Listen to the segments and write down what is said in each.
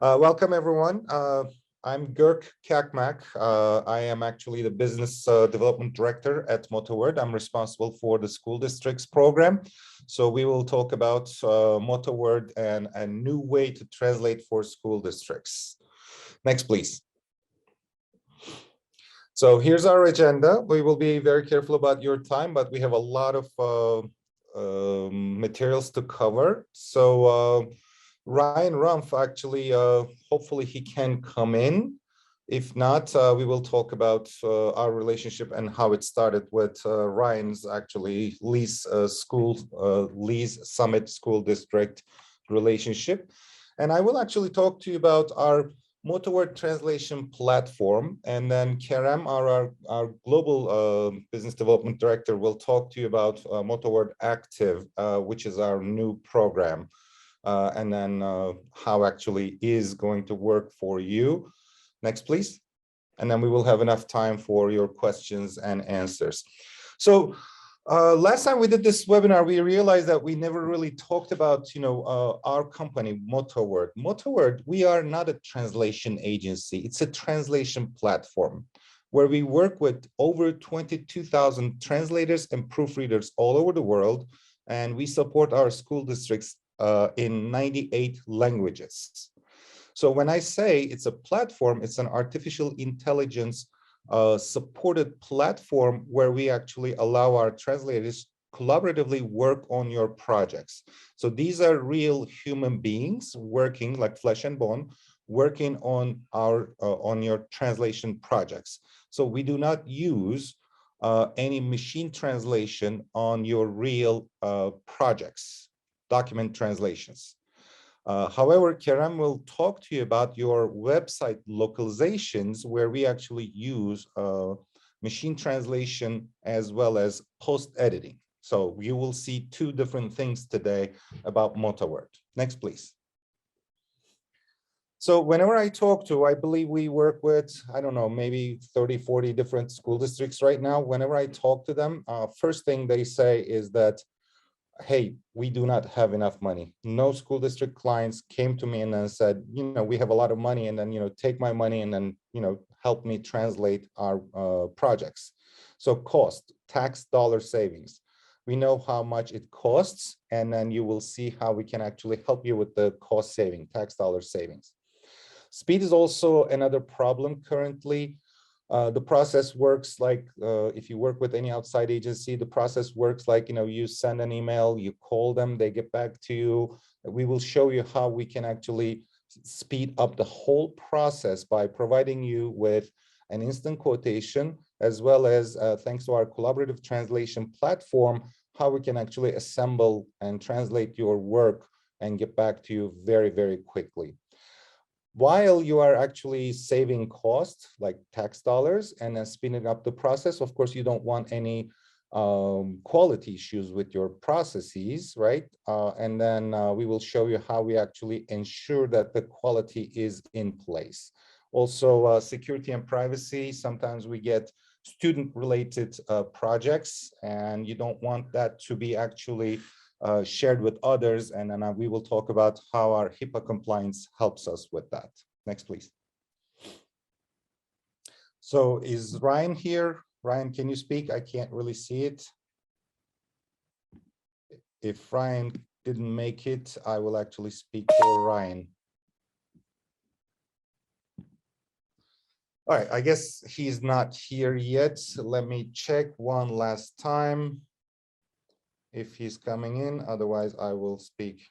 Welcome, everyone. I'm Gurk Kakmak. I am actually the Business Development Director at Motorword. I'm responsible for the school districts program. So we will talk about Motorword and a new way to translate for school districts. Next, please. So here's our agenda. We will be very careful about your time, but we have a lot of materials to cover. So Ryan Rumpf, actually, hopefully he can come in. If not, we will talk about our relationship and how it started with Ryan's actually Lee's Summit School District relationship. And I will actually talk to you about our Motorword translation platform, and then Kerem, our global business development director, will talk to you about Motorword Active, which is our new program, and then how actually is going to work for you. Next, please. And then we will have enough time for your questions and answers. So last time we did this webinar, we realized that we never really talked about, our company, Motorword. Motorword, we are not a translation agency. It's a translation platform where we work with over 22,000 translators and proofreaders all over the world. And we support our school districts in 98 languages. So when I say it's a platform, it's an artificial intelligence supported platform where we actually allow our translators collaboratively work on your projects. So these are real human beings working like flesh and bone, working on your translation projects. So we do not use any machine translation on your real projects, document translations. However, Kerem will talk to you about your website localizations where we actually use machine translation as well as post-editing. So you will see two different things today about Motorword. Next, please. So whenever I talk to, I believe we work with, I don't know, maybe 30, 40 different school districts right now. Whenever I talk to them, first thing they say is that, hey, we do not have enough money. No school district clients came to me and then said, we have a lot of money and then, take my money and then, help me translate our projects. So cost, tax dollar savings. We know how much it costs, and then you will see how we can actually help you with the cost saving, tax dollar savings. Speed is also another problem currently. The process works like, if you work with any outside agency, the process works like, you send an email, you call them, they get back to you. We will show you how we can actually speed up the whole process by providing you with an instant quotation, as well as thanks to our collaborative translation platform, how we can actually assemble and translate your work and get back to you very, very quickly. While you are actually saving costs like tax dollars and then speeding up the process, of course, you don't want any quality issues with your processes, right? And then we will show you how we actually ensure that the quality is in place. Also, security and privacy. Sometimes we get student-related projects, and you don't want that to be actually shared with others, and then we will talk about how our HIPAA compliance helps us with that. Next, please. So is Ryan here? Ryan, can you speak? I can't really see it. If Ryan didn't make it, I will actually speak for Ryan. All right, I guess he's not here yet. Let me check one last time if he's coming in, otherwise I will speak.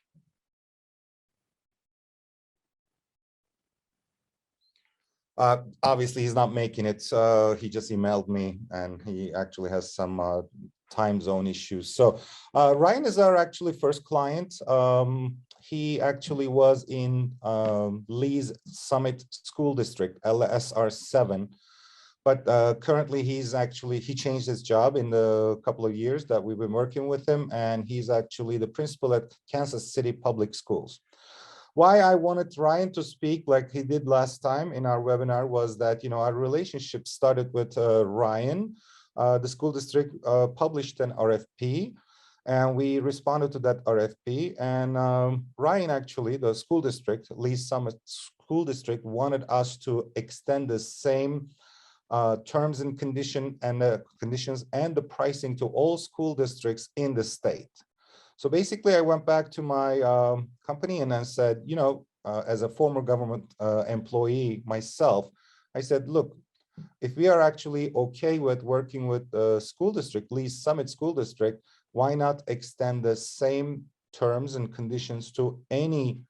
Obviously he's not making it. He just emailed me and he actually has some time zone issues. So Ryan is our actually first client. He actually was in Lee's Summit School District, LSR 7. But currently he changed his job in the couple of years that we've been working with him, and he's actually the principal at Kansas City Public Schools. Why I wanted Ryan to speak like he did last time in our webinar was that, our relationship started with Ryan. The school district published an RFP, And we responded to that RFP. And Ryan, actually, the school district, Lee Summit School District, wanted us to extend the same terms and conditions and the pricing to all school districts in the state. So basically, I went back to my company and I said, you know, as a former government employee myself, I said, look, if we are actually okay with working with the school district, Lee Summit School District, why not extend the same terms and conditions to any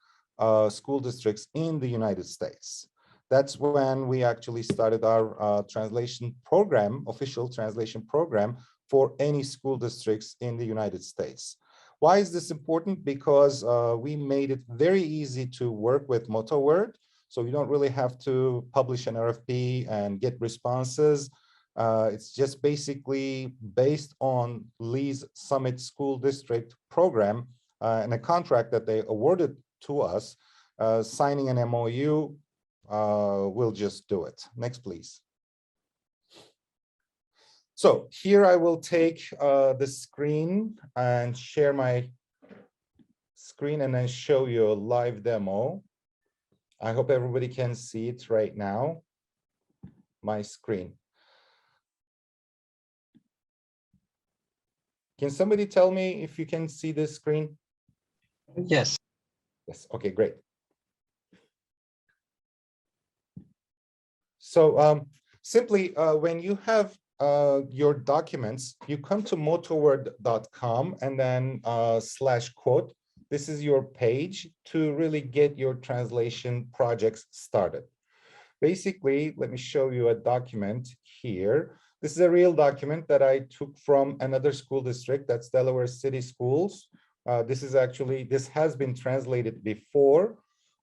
school districts in the United States? That's when we actually started our translation program, official translation program for any school districts in the United States. Why is this important? Because we made it very easy to work with Motorword. So you don't really have to publish an RFP and get responses. It's just basically based on Lee's Summit School District program and a contract that they awarded to us. Signing an MOU, we'll just do it. Next, please. So here I will take the screen and share my screen and then show you a live demo. I hope everybody can see it right now, my screen. Can somebody tell me if you can see this screen? Yes. Yes, okay, great. So simply when you have your documents, you come to motorword.com and then /quote. This is your page to really get your translation projects started. Basically, let me show you a document here. This is a real document that I took from another school district, that's Delaware City Schools. This has been translated before.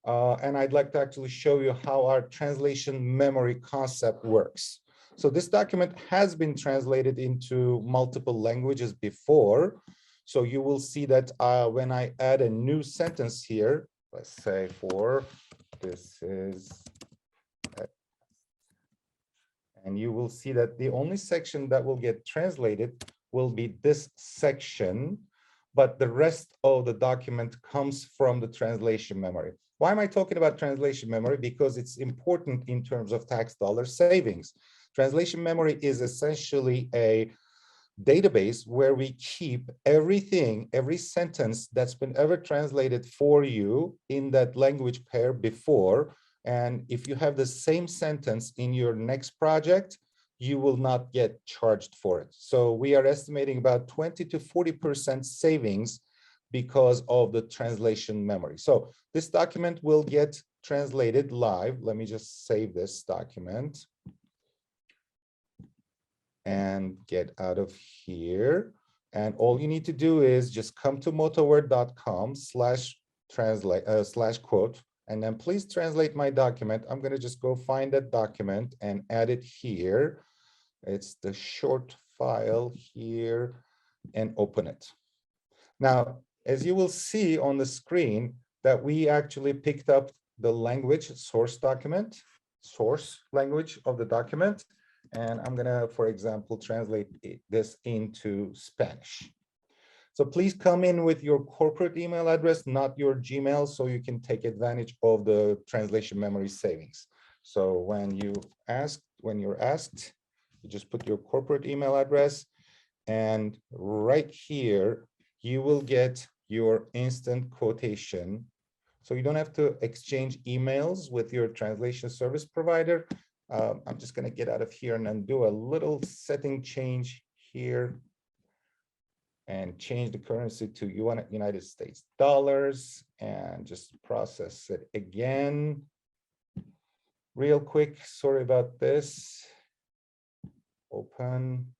And I'd like to actually show you how our translation memory concept works. So this document has been translated into multiple languages before. So you will see that when I add a new sentence here, let's say this is, and you will see that the only section that will get translated will be this section, but the rest of the document comes from the translation memory. Why am I talking about translation memory? Because it's important in terms of tax dollar savings. Translation memory is essentially a database where we keep everything, every sentence that's been ever translated for you in that language pair before. And if you have the same sentence in your next project, you will not get charged for it. So we are estimating about 20 to 40% savings because of the translation memory. So this document will get translated live. Let me just save this document and get out of here. And all you need to do is just come to motorword.com /quote, and then please translate my document. I'm going to just go find that document and add it here. It's the short file here, and open it. Now, as you will see on the screen, that we actually picked up the language source language of the document. And I'm gonna, for example, translate this into Spanish. So please come in with your corporate email address, not your Gmail, so you can take advantage of the translation memory savings. So when you're asked, you just put your corporate email address, and right here, you will get your instant quotation. So you don't have to exchange emails with your translation service provider. I'm just going to get out of here and then do a little setting change here and change the currency to United States dollars and just process it again. Real quick, sorry about this. Open.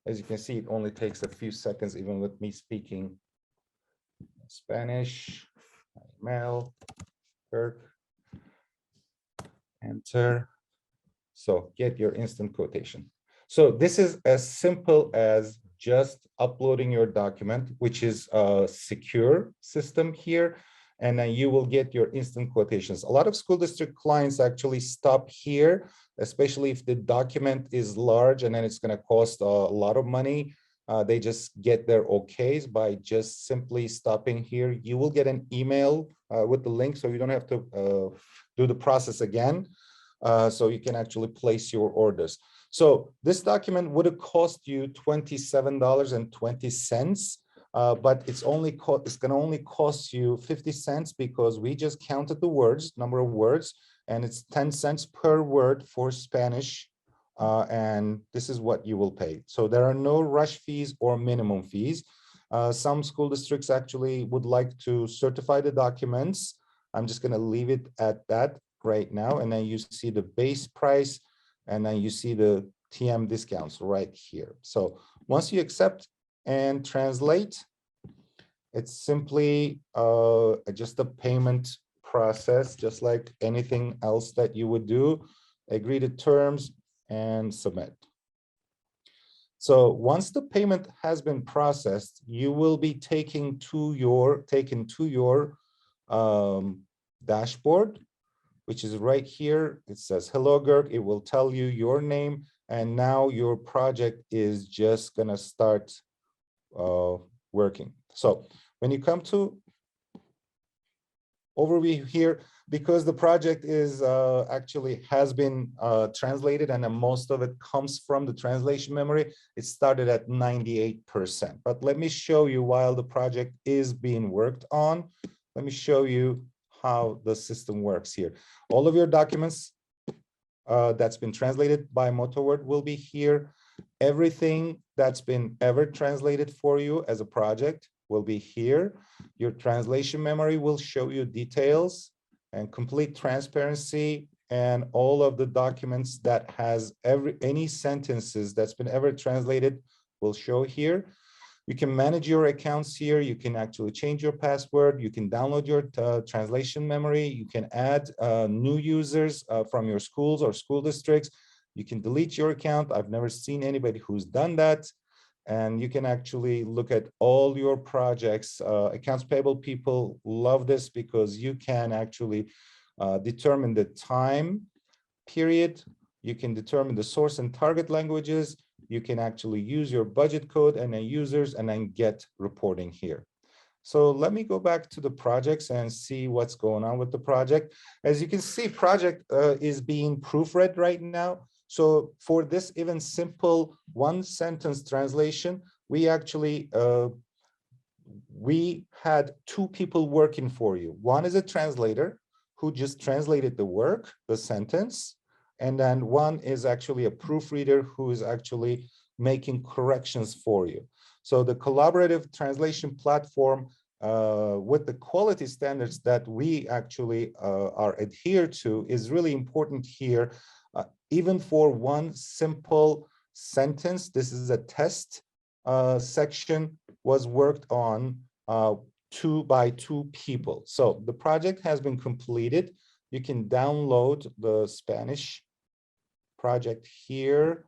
As you can see, it only takes a few seconds, even with me speaking Spanish. Email. Kirk, enter. So get your instant quotation. So this is as simple as just uploading your document, which is a secure system here. and then you will get your instant quotations. A lot of school district clients actually stop here, especially if the document is large and then it's going to cost a lot of money. They just get their okays by just simply stopping here. You will get an email with the link, so you don't have to do the process again. So you can actually place your orders. So this document would have cost you $27.20, but it's going to only cost you 50 cents because we just counted the words, number of words, and it's 10 cents per word for Spanish. And this is what you will pay. So there are no rush fees or minimum fees. Some school districts actually would like to certify the documents. I'm just going to leave it at that right now. And then you see the base price, and then you see the TM discounts right here. So once you accept and translate, it's simply just a payment process, just like anything else that you would do. Agree to terms and submit. So once the payment has been processed, you will be taken to your dashboard, which is right here. It says, hello, Girk. It will tell you your name. And now your project is just going to start working. So when you come to overview here, because the project is actually has been translated and most of it comes from the translation memory, it started at 98%. But let me show you while the project is being worked on, let me show you how the system works here. All of your documents that's been translated by Motorword will be here. Everything that's been ever translated for you as a project will be here. Your translation memory will show you details and complete transparency, and all of the documents that has any sentences that's been ever translated will show here. You can manage your accounts here. You can actually change your password. You can download your translation memory. You can add new users from your schools or school districts. You can delete your account. I've never seen anybody who's done that. And you can actually look at all your projects. Accounts payable people love this because you can actually determine the time period. You can determine the source and target languages. You can actually use your budget code and then users and then get reporting here. So let me go back to the projects and see what's going on with the project. As you can see, project is being proofread right now. So for this even simple one sentence translation, we actually, we had two people working for you. One is a translator who just translated the work, the sentence, and then one is actually a proofreader who is actually making corrections for you. So the collaborative translation platform with the quality standards that we actually are adhered to is really important here. Even for one simple sentence, this is a test section was worked on by two people. So the project has been completed. You can download the Spanish project here.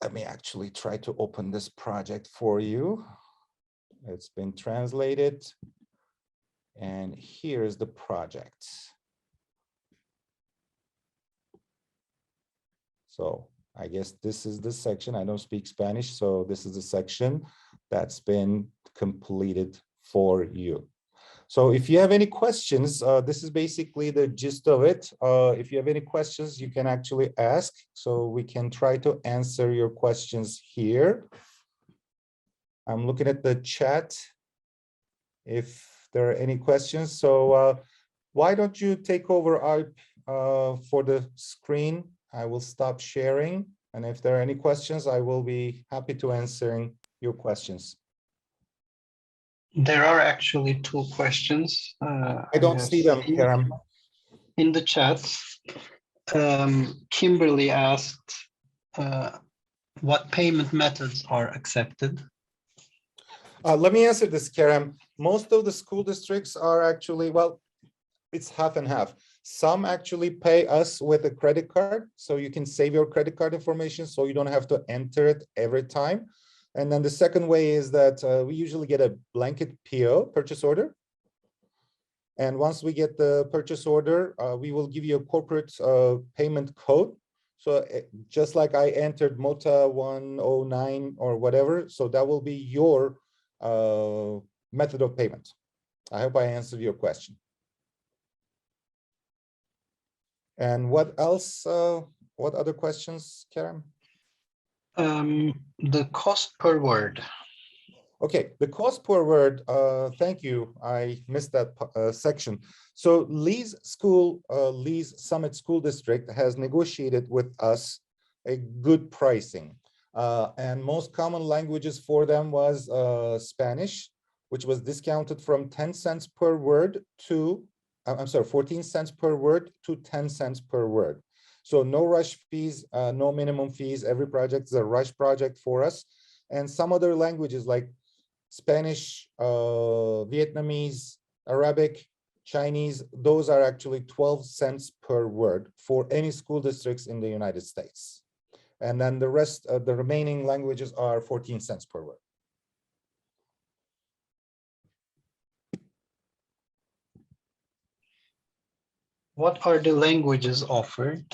Let me actually try to open this project for you. It's been translated. And here's the project. So I guess this is the section. I don't speak Spanish, so this is the section that's been completed for you. So if you have any questions, this is basically the gist of it. If you have any questions, you can actually ask, so we can try to answer your questions here. I'm looking at the chat if there are any questions. So why don't you take over for the screen? I will stop sharing. And if there are any questions, I will be happy to answering your questions. There are actually two questions. I don't see them, Kerem. In the chat, Kimberly asked what payment methods are accepted. Let me answer this, Kerem. Most of the school districts are actually, well, it's half and half. Some actually pay us with a credit card, so you can save your credit card information so you don't have to enter it every time. And then the second way is that we usually get a blanket PO, purchase order. And once we get the purchase order, we will give you a corporate payment code. So just like I entered MOTA 109 or whatever, so that will be your method of payment. I hope I answered your question. And what else? What other questions, Kerem? The cost per word. Okay, the cost per word, thank you. I missed that section. So Lee's Summit School District has negotiated with us a good pricing. And most common languages for them was Spanish, which was discounted from 10 cents per word to, I'm sorry, 14 cents per word to 10 cents per word. So no rush fees, no minimum fees. Every project is a rush project for us. And some other languages like Spanish, Vietnamese, Arabic, Chinese, those are actually 12 cents per word for any school districts in the United States. And then the rest of the remaining languages are 14 cents per word. What are the languages offered?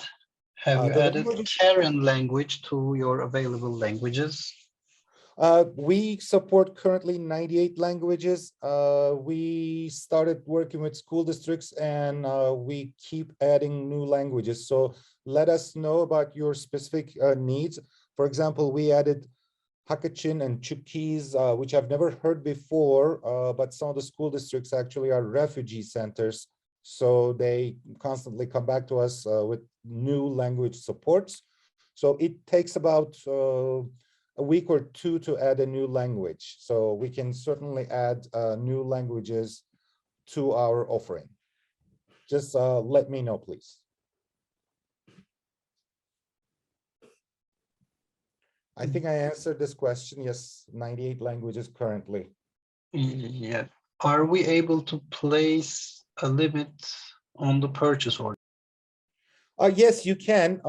Have you added Karen language to your available languages? We support currently 98 languages. We started working with school districts and we keep adding new languages. So let us know about your specific needs. For example, we added Hakachin and Chuukese, which I've never heard before, but some of the school districts actually are refugee centers. So they constantly come back to us with new language supports. So it takes about a week or two to add a new language. So we can certainly add new languages to our offering. Just let me know, please. I think I answered this question. Yes, 98 languages currently. Yeah. Are we able to place a limit on the purchase order? Yes, you can.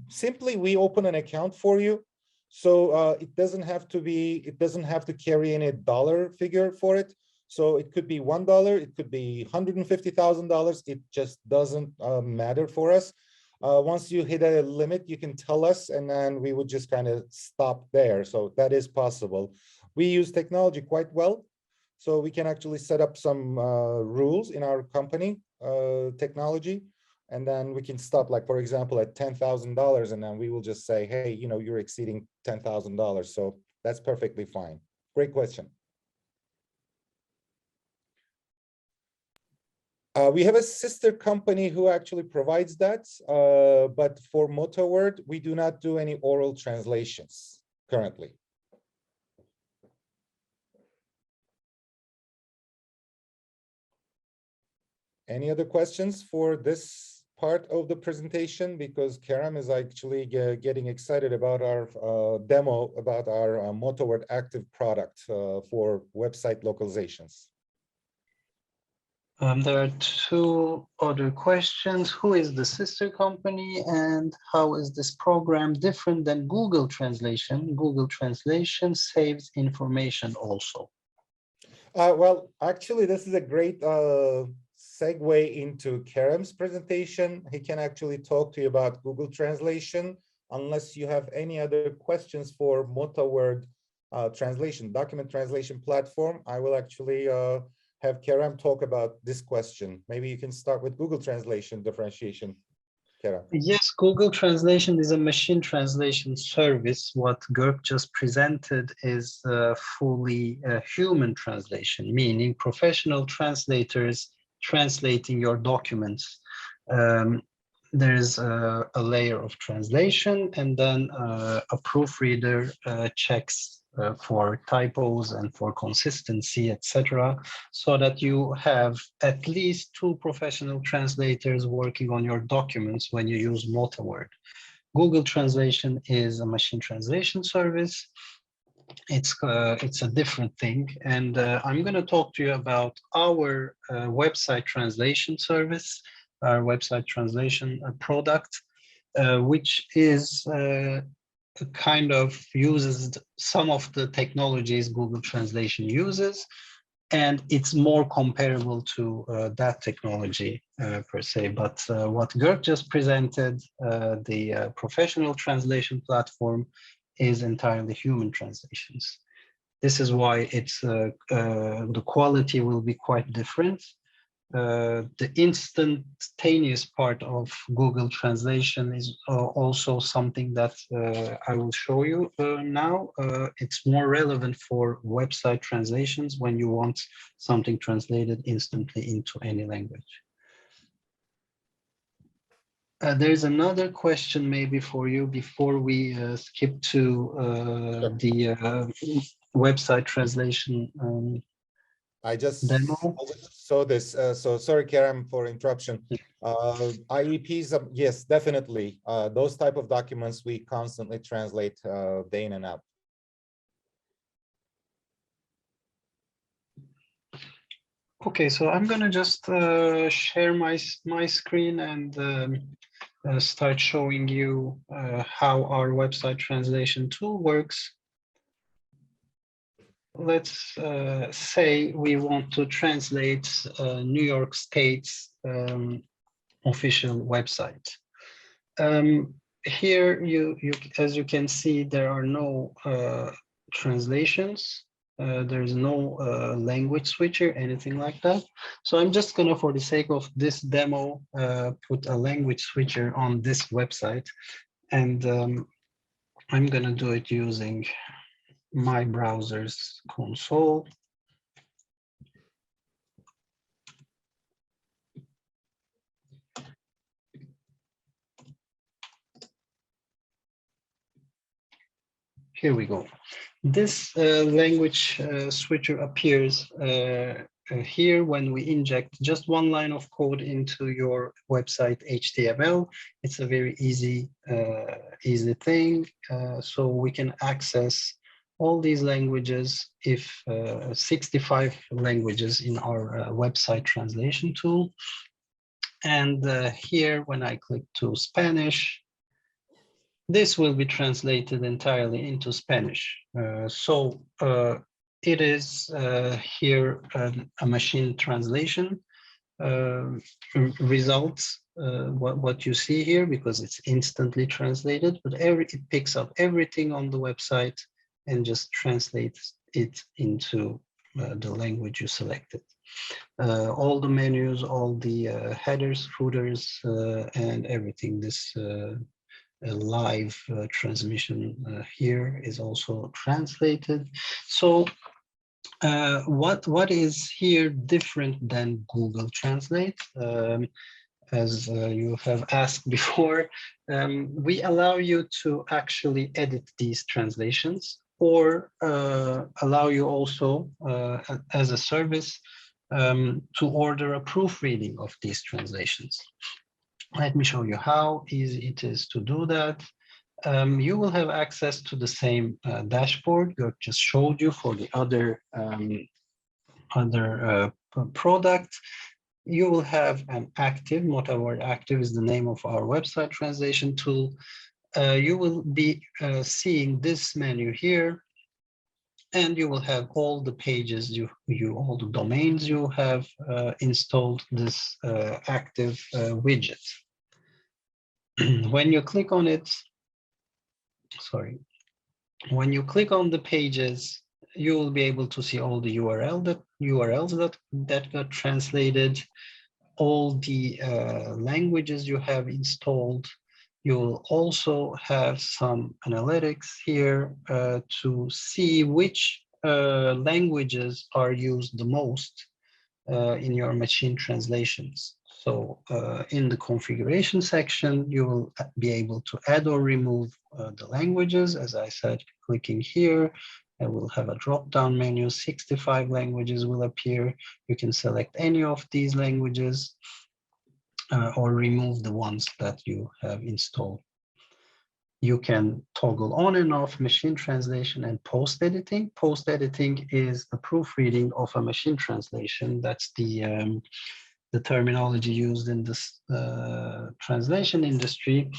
Simply, we open an account for you. So it doesn't have to carry any dollar figure for it. So it could be $1, it could be $150,000. It just doesn't matter for us. Once you hit a limit, you can tell us, and then we would just kind of stop there. So that is possible. We use technology quite well. So we can actually set up some rules in our company technology. And then we can stop, like, for example, at $10,000, and then we will just say, hey, you know, you're exceeding $10,000. So that's perfectly fine. Great question. We have a sister company who actually provides that, but for Motorword, we do not do any oral translations currently. Any other questions for this part of the presentation? Because Kerem is actually getting excited about our demo about our Motorword Active product for website localizations. There are two other questions. Who is the sister company and how is this program different than Google Translation? Google Translation saves information also. Well, actually, this is a great segue into Kerem's presentation. He can actually talk to you about Google Translation, unless you have any other questions for Motorword translation, document translation platform. I will actually have Kerem talk about this question. Maybe you can start with Google Translation differentiation, Kerem. Yes, Google Translation is a machine translation service. What Görk just presented is fully human translation, meaning professional translators translating your documents. There's a layer of translation, and then a proofreader checks for typos and for consistency, etc., so that you have at least two professional translators working on your documents when you use Motorword. Google Translation is a machine translation service. It's a different thing, and I'm going to talk to you about our website translation service, our website translation product, which is kind of uses some of the technologies Google Translation uses, and it's more comparable to that technology per se. But what Görk just presented, the professional translation platform, is entirely human translations. This is why it's the quality will be quite different. The instantaneous part of Google Translation is also something that I will show you now. It's more relevant for website translations when you want something translated instantly into any language. There's another question maybe for you before we skip to the website translation I just demo. saw this. So sorry, Kerem, for interruption. IEPs, yes, definitely. Those type of documents we constantly translate day in and out. Okay, so I'm gonna just share my screen and start showing you how our website translation tool works. Let's say we want to translate New York State's official website. Here, as you can see, there are no translations. There's no language switcher, anything like that. So I'm just gonna, for the sake of this demo, put a language switcher on this website, and I'm gonna do it using my browser's console. Here we go. This language switcher appears here when we inject just one line of code into your website HTML. It's a very easy thing. So we can access all these languages, if 65 languages in our website translation tool. And here, when I click to Spanish, this will be translated entirely into Spanish. It is here a machine translation results, what you see here, because it's instantly translated, but it picks up everything on the website and just translates it into the language you selected. All the menus, all the headers, footers, and everything, this live transmission here is also translated. So what is here different than Google Translate? As you have asked before, we allow you to actually edit these translations, or allow you also as a service to order a proofreading of these translations. Let me show you how easy it is to do that. You will have access to the same dashboard Görk just showed you for the other product. You will have an active, Motorword Active is the name of our website translation tool. You will be seeing this menu here, and you will have all the pages, all the domains you have installed this active widget. When you click on it, when you click on the pages, you will be able to see all the URLs that got translated, all the languages you have installed. You will also have some analytics here to see which languages are used the most in your machine translations. So in the configuration section, you will be able to add or remove the languages. As I said, clicking here, I will have a drop-down menu. 65 languages will appear. You can select any of these languages or remove the ones that you have installed. You can toggle on and off machine translation and post-editing. Post-editing is the proofreading of a machine translation. That's the terminology used in this translation industry.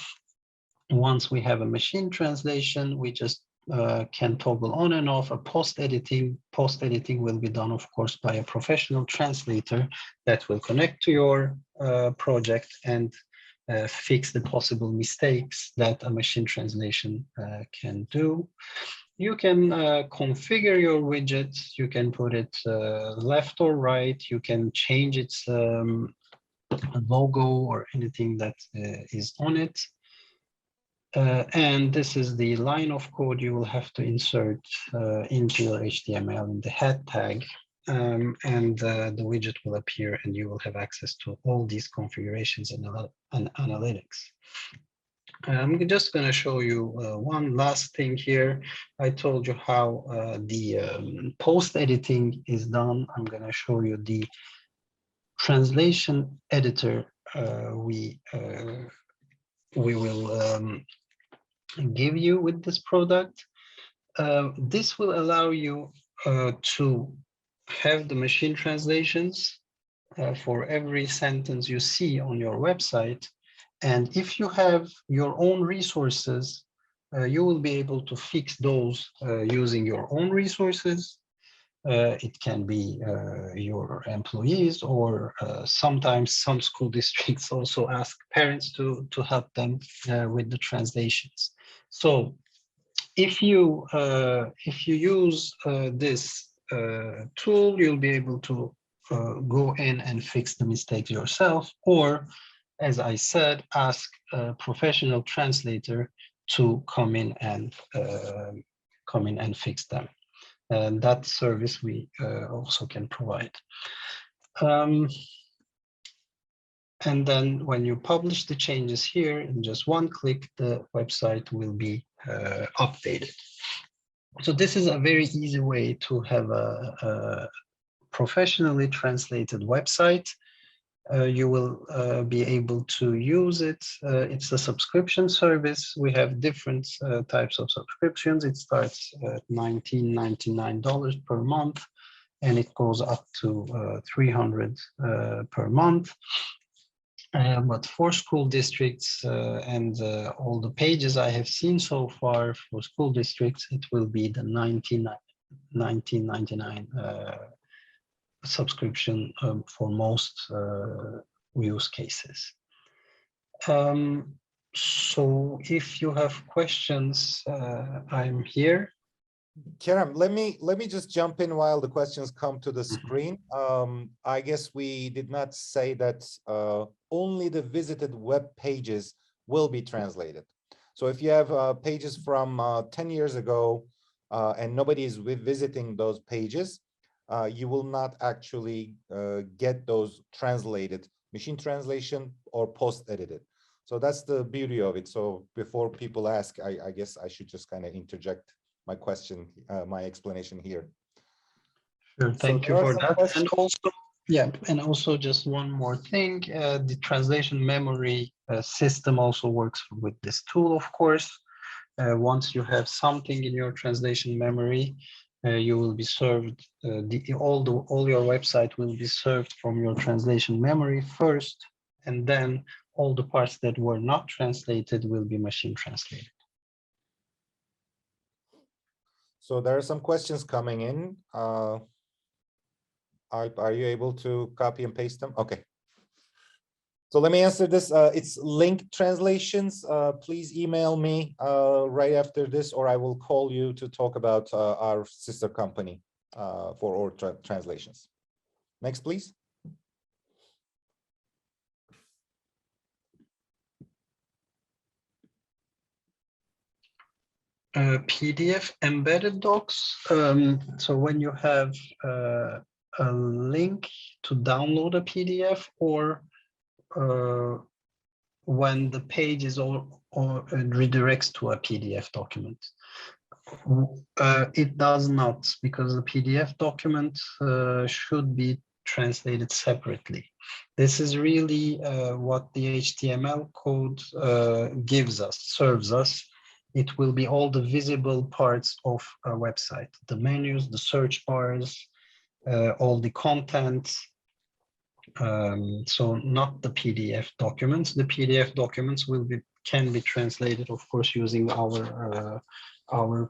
Once we have a machine translation, we just can toggle on and off a post-editing. Post-editing will be done, of course, by a professional translator that will connect to your project and fix the possible mistakes that a machine translation can do. You can configure your widget. You can put it left or right. You can change its logo or anything that is on it. And this is the line of code you will have to insert into your HTML in the head tag. And the widget will appear and you will have access to all these configurations and analytics. I'm just going to show you one last thing here. I told you how the post editing is done. I'm going to show you the translation editor we will give you with this product. This will allow you to have the machine translations for every sentence you see on your website. And if you have your own resources, you will be able to fix those using your own resources. It can be your employees, or sometimes some school districts also ask parents to help them with the translations. So if you use this tool, you'll be able to go in and fix the mistakes yourself, or as I said, ask a professional translator to come in and fix them. And that service we also can provide. And then when you publish the changes here, in just one click, the website will be updated. So this is a very easy way to have a professionally translated website. You will be able to use it. It's a subscription service. We have different types of subscriptions. It starts at $19.99 per month, and it goes up to $300 per month. But for school districts and all the pages I have seen so far for school districts, it will be the $19.99 subscription for most use cases. So if you have questions, I'm here. Kerem, let me just jump in while the questions come to the screen. I guess we did not say that only the visited web pages will be translated. So if you have pages from 10 years ago and nobody is visiting those pages, you will not actually get those translated, machine translation or post-edited. So that's the beauty of it. So before people ask, I guess I should just kind of interject my question, my explanation here. Sure, thank you for that. And also, yeah, and also just one more thing, the translation memory system also works with this tool, of course. Once you have something in your translation memory, you will be served, all your website will be served from your translation memory first, and then all the parts that were not translated will be machine translated. So there are some questions coming in. Are you able to copy and paste them? Okay. So let me answer this. It's link translations. Please email me right after this, or I will call you to talk about our sister company for our translations. Next, please. PDF embedded docs. So when you have a link to download a PDF, or when the page is or redirects to a PDF document. It does not, because the PDF document should be translated separately. This is really what the HTML code gives us, serves us. It will be all the visible parts of a website, the menus, the search bars, all the content. So not the PDF documents. The PDF documents will be can be translated, of course, using our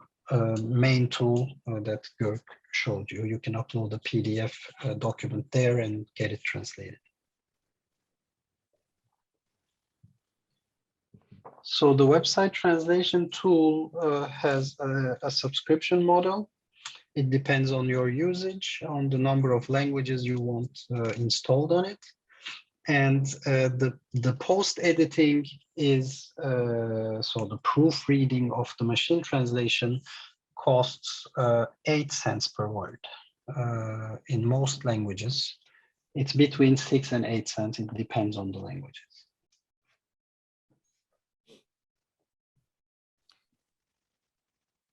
main tool that Görk showed you. You can upload a PDF document there and get it translated. So the website translation tool has a subscription model. It depends on your usage, on the number of languages you want installed on it. And the post editing is, so the proofreading of the machine translation costs 8 cents per word in most languages. It's between 6 and 8 cents. It depends on the languages.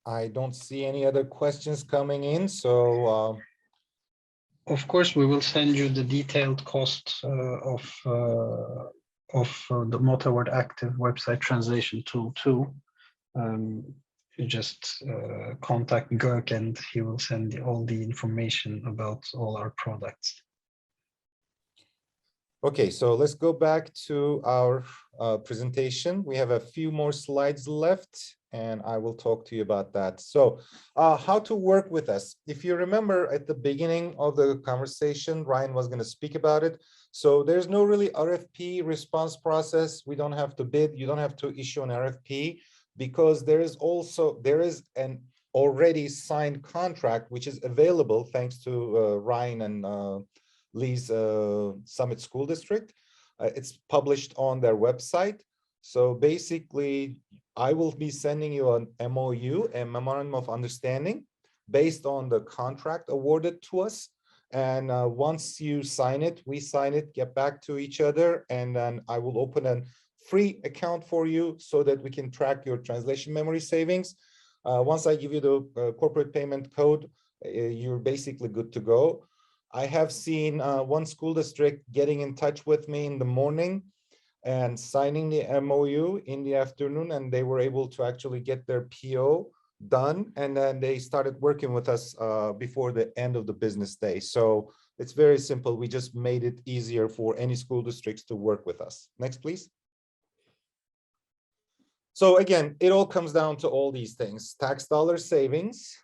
I don't see any other questions coming in, so of course, we will send you the detailed cost of the Motorword Active website translation tool too. You just contact Görk and he will send all the information about all our products. okay, so let's go back to our presentation. We have a few more slides left, and I will talk to you about that. So how to work with us. If you remember at the beginning of the conversation, Ryan was going to speak about it. So there's no really RFP response process. We don't have to bid. You don't have to issue an RFP because there is an already signed contract, which is available thanks to Ryan and Lee's Summit School District. It's published on their website. So basically, I will be sending you an MOU, a Memorandum of Understanding, based on the contract awarded to us. And once you sign it, we sign it, get back to each other, and then I will open a free account for you so that we can track your translation memory savings. Once I give you the corporate payment code, you're basically good to go. I have seen one school district getting in touch with me in the morning and signing the MOU in the afternoon, and they were able to actually get their PO done, and then they started working with us before the end of the business day. So it's very simple. We just made it easier for any school districts to work with us. Next, please. So again, it all comes down to all these things: tax dollar savings,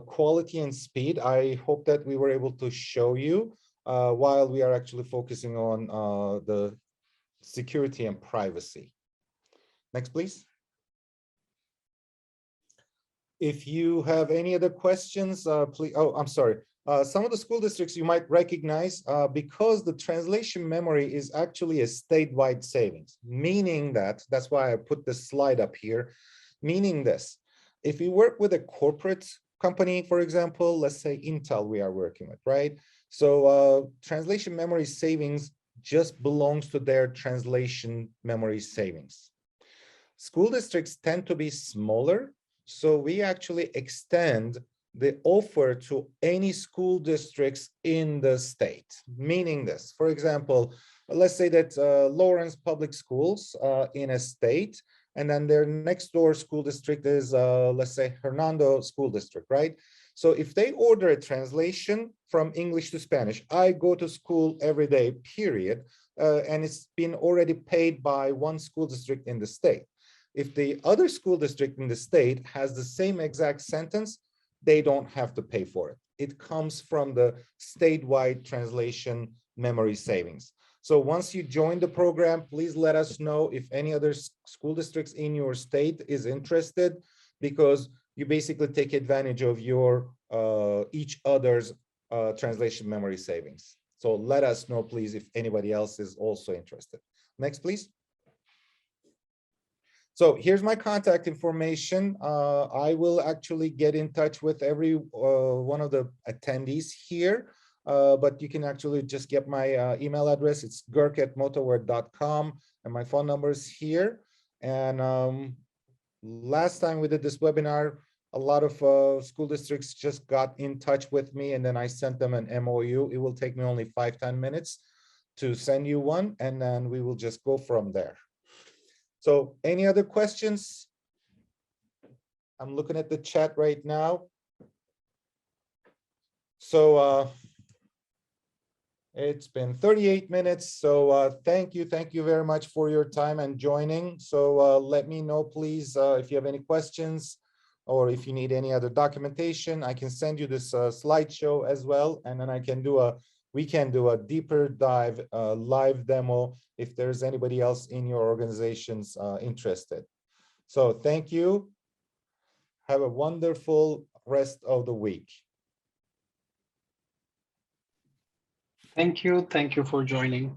quality and speed. I hope that we were able to show you while we are actually focusing on the security and privacy. Next, please. If you have any other questions, please. Oh, I'm sorry. Some of the school districts you might recognize because the translation memory is actually a statewide savings, meaning that's why I put this slide up here, meaning this. If you work with a corporate company, for example, let's say Intel we are working with, right? So translation memory savings just belongs to their translation memory savings. School districts tend to be smaller, so we actually extend the offer to any school districts in the state, meaning this. For example, let's say that Lawrence Public Schools in a state, and then their next door school district is, let's say, Hernando School District, right? So if they order a translation from English to Spanish, I go to school every day, period, and it's been already paid by one school district in the state. If the other school district in the state has the same exact sentence, they don't have to pay for it. It comes from the statewide translation memory savings. So once you join the program, please let us know if any other school districts in your state is interested, because you basically take advantage of your each other's translation memory savings. So let us know, please, if anybody else is also interested. Next, please. So here's my contact information. I will actually get in touch with every one of the attendees here, but you can actually just get my email address. It's görk@motorword.com, and my phone number is here. And last time we did this webinar, a lot of school districts just got in touch with me, and then I sent them an MOU. It will take me only 5-10 minutes to send you one, and then we will just go from there. So any other questions? I'm looking at the chat right now. So It's been 38 minutes, so thank you very much for your time and joining. So let me know, please, if you have any questions or if you need any other documentation. I can send you this slideshow as well, and then we can do a deeper dive live demo if there's anybody else in your organizations interested. So thank you. Have a wonderful rest of the week. Thank you. Thank you for joining.